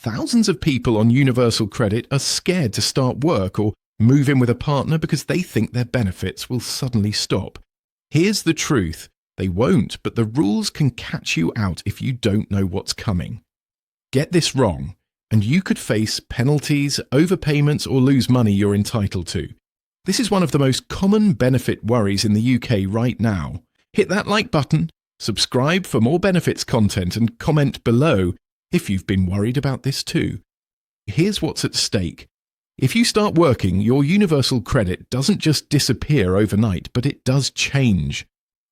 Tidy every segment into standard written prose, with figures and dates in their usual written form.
thousands of people on universal credit are scared to start work or move in with a partner because they think their benefits will suddenly stop. Here's the truth. They won't, but the rules can catch you out if you don't know what's coming. Get this wrong, and you could face penalties, overpayments, or lose money you're entitled to. This is one of the most common benefit worries in the UK right now. Hit that like button, subscribe for more benefits content, and comment below if you've been worried about this too. Here's what's at stake. If you start working, your universal credit doesn't just disappear overnight, but it does change.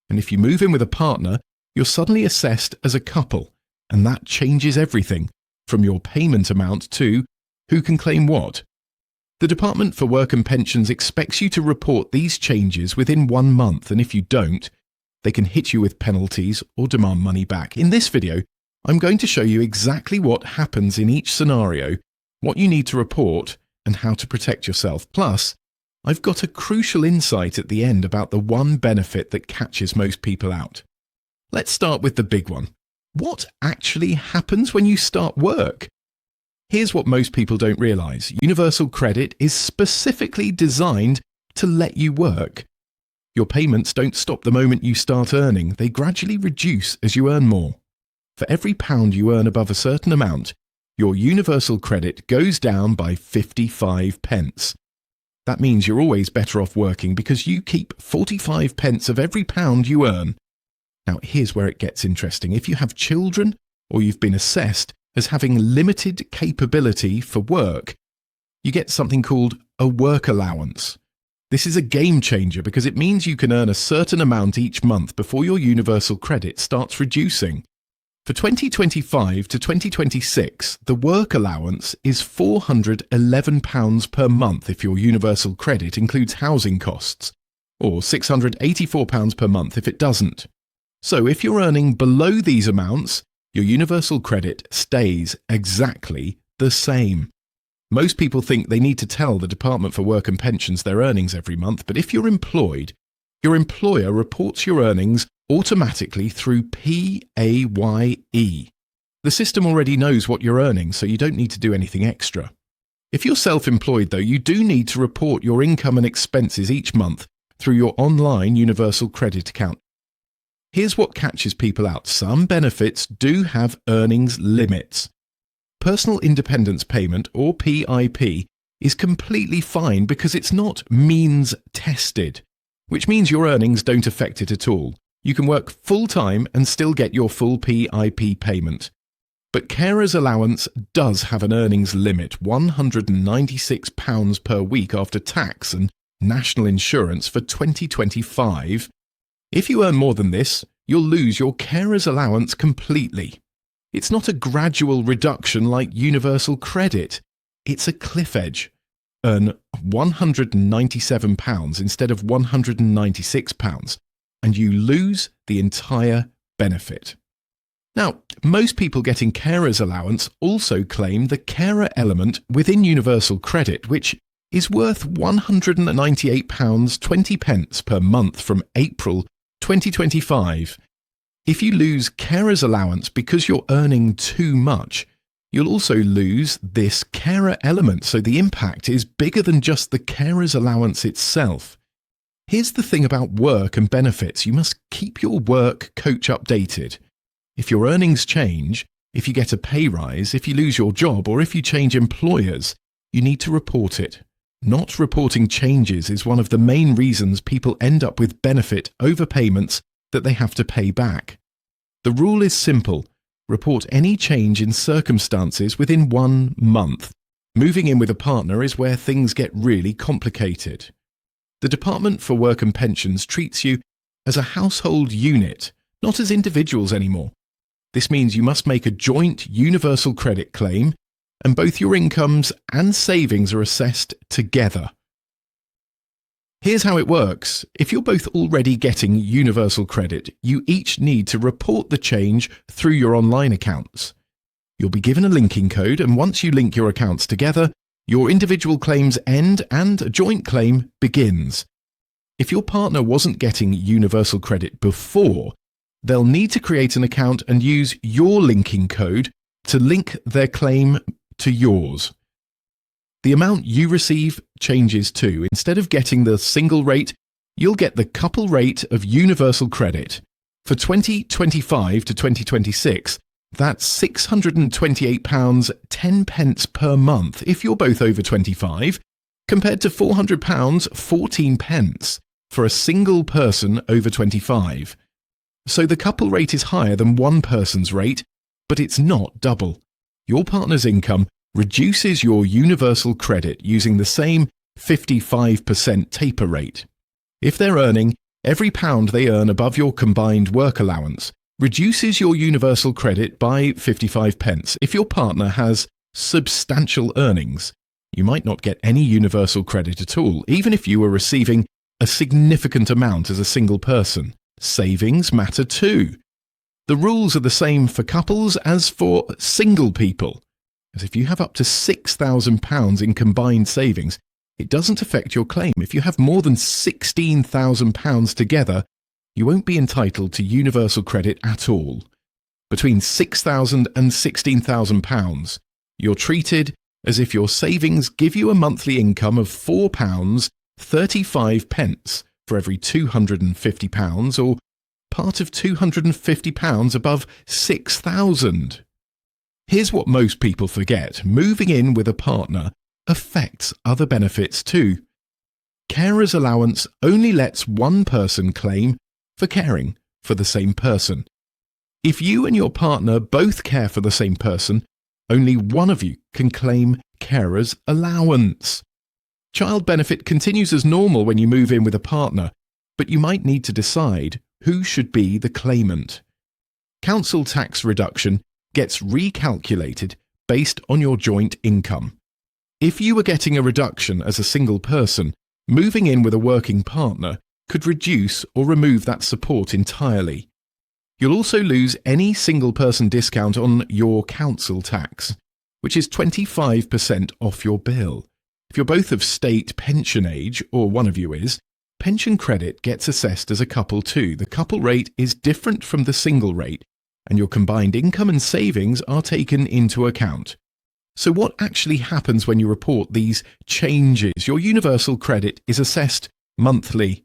And if you move in with a partner, you're suddenly assessed as a couple, and that changes everything, from your payment amount to who can claim what. The Department for Work and Pensions expects you to report these changes within 1 month, and if you don't, they can hit you with penalties or demand money back. In this video, I'm going to show you exactly what happens in each scenario, what you need to report, and how to protect yourself. Plus, I've got a crucial insight at the end about the one benefit that catches most people out. Let's start with the big one. What actually happens when you start work? Here's what most people don't realize. Universal credit is specifically designed to let you work. Your payments don't stop the moment you start earning. They gradually reduce as you earn more. For every pound you earn above a certain amount, your universal credit goes down by 55 pence. That means you're always better off working because you keep 45 pence of every pound you earn. Now, here's where it gets interesting. If you have children or you've been assessed as having limited capability for work, you get something called a work allowance. This is a game changer because it means you can earn a certain amount each month before your universal credit starts reducing. For 2025 to 2026, the work allowance is £411 per month if your universal credit includes housing costs, or £684 per month if it doesn't. So if you're earning below these amounts, your universal credit stays exactly the same. Most people think they need to tell the Department for Work and Pensions their earnings every month, but if you're employed, your employer reports your earnings automatically through PAYE. The system already knows what you're earning, so you don't need to do anything extra. If you're self-employed, though, you do need to report your income and expenses each month through your online universal credit account. Here's what catches people out. Some benefits do have earnings limits. Personal Independence Payment, or PIP, is completely fine because it's not means tested, which means your earnings don't affect it at all. You can work full-time and still get your full PIP payment. But Carer's Allowance does have an earnings limit, £196 per week after tax and national insurance for 2025. If you earn more than this, you'll lose your Carer's Allowance completely. It's not a gradual reduction like universal credit. It's a cliff edge. Earn £197 instead of £196. And you lose the entire benefit. Now, most people getting Carer's Allowance also claim the carer element within universal credit, which is worth £198.20 per month from April 2025. If you lose Carer's Allowance because you're earning too much, you'll also lose this carer element, so the impact is bigger than just the Carer's Allowance itself. Here's the thing about work and benefits. You must keep your work coach updated. If your earnings change, if you get a pay rise, if you lose your job, or if you change employers, you need to report it. Not reporting changes is one of the main reasons people end up with benefit overpayments that they have to pay back. The rule is simple. Report any change in circumstances within 1 month. Moving in with a partner is where things get really complicated. The Department for Work and Pensions treats you as a household unit, not as individuals anymore. This means you must make a joint universal credit claim, and both your incomes and savings are assessed together. Here's how it works. If you're both already getting universal credit, you each need to report the change through your online accounts. You'll be given a linking code, and once you link your accounts together, your individual claims end and a joint claim begins. If your partner wasn't getting universal credit before, they'll need to create an account and use your linking code to link their claim to yours. The amount you receive changes too. Instead of getting the single rate, you'll get the couple rate of universal credit. For 2025 to 2026, that's £628 10 per month if you're both over 25, compared to £400 14 for a single person over 25. So the couple rate is higher than one person's rate, but it's not double. Your partner's income reduces your universal credit using the same 55% taper rate. If they're earning, every pound they earn above your combined work allowance reduces your universal credit by 55 pence. If your partner has substantial earnings, you might not get any universal credit at all, even if you were receiving a significant amount as a single person. Savings matter too. The rules are the same for couples as for single people. As if you have up to £6,000 in combined savings, it doesn't affect your claim. If you have more than £16,000 together, you won't be entitled to universal credit at all. Between £6,000 and £16,000, you're treated as if your savings give you a monthly income of £4.35 for every £250, or part of £250 above £6,000. Here's what most people forget. Moving in with a partner affects other benefits too. Carer's allowance only lets one person claim for caring for the same person. If you and your partner both care for the same person, only one of you can claim carer's allowance. Child benefit continues as normal when you move in with a partner, but you might need to decide who should be the claimant. Council tax reduction gets recalculated based on your joint income. If you were getting a reduction as a single person, moving in with a working partner could reduce or remove that support entirely. You'll also lose any single person discount on your council tax, which is 25% off your bill. If you're both of state pension age, or one of you is, pension credit gets assessed as a couple too. The couple rate is different from the single rate, and your combined income and savings are taken into account. So what actually happens when you report these changes? Your universal credit is assessed monthly.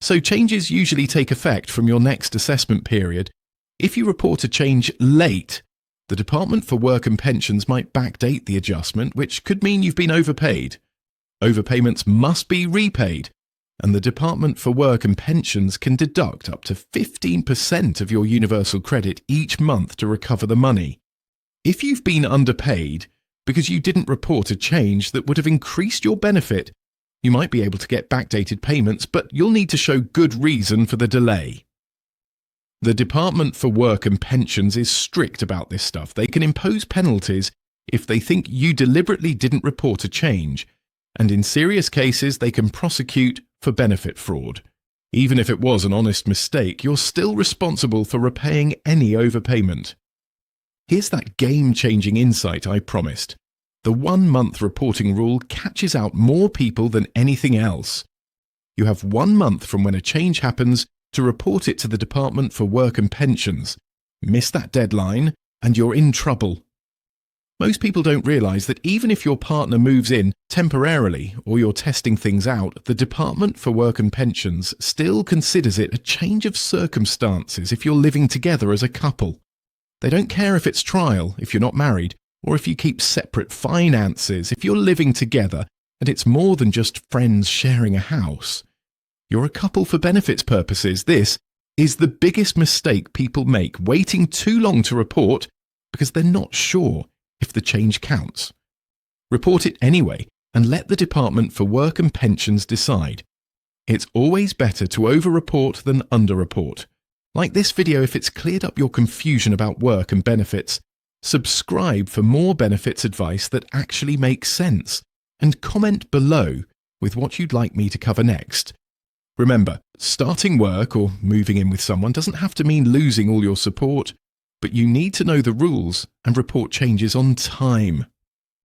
So changes usually take effect from your next assessment period. If you report a change late, the Department for Work and Pensions might backdate the adjustment, which could mean you've been overpaid. Overpayments must be repaid, and the Department for Work and Pensions can deduct up to 15% of your universal credit each month to recover the money. If you've been underpaid because you didn't report a change that would have increased your benefit, you might be able to get backdated payments, but you'll need to show good reason for the delay. The Department for Work and Pensions is strict about this stuff. They can impose penalties if they think you deliberately didn't report a change, and in serious cases they can prosecute for benefit fraud. Even if it was an honest mistake, you're still responsible for repaying any overpayment. Here's that game-changing insight I promised. The 1-month reporting rule catches out more people than anything else. You have 1 month from when a change happens to report it to the Department for Work and Pensions. Miss that deadline and you're in trouble. Most people don't realise that even if your partner moves in temporarily or you're testing things out, the Department for Work and Pensions still considers it a change of circumstances if you're living together as a couple. They don't care if it's trial, if you're not married, or if you keep separate finances, if you're living together and it's more than just friends sharing a house. You're a couple for benefits purposes. This is the biggest mistake people make, waiting too long to report because they're not sure if the change counts. Report it anyway and let the Department for Work and Pensions decide. It's always better to over-report than under-report. Like this video if it's cleared up your confusion about work and benefits. Subscribe for more benefits advice that actually makes sense, and comment below with what you'd like me to cover next. Remember, starting work or moving in with someone doesn't have to mean losing all your support, but you need to know the rules and report changes on time.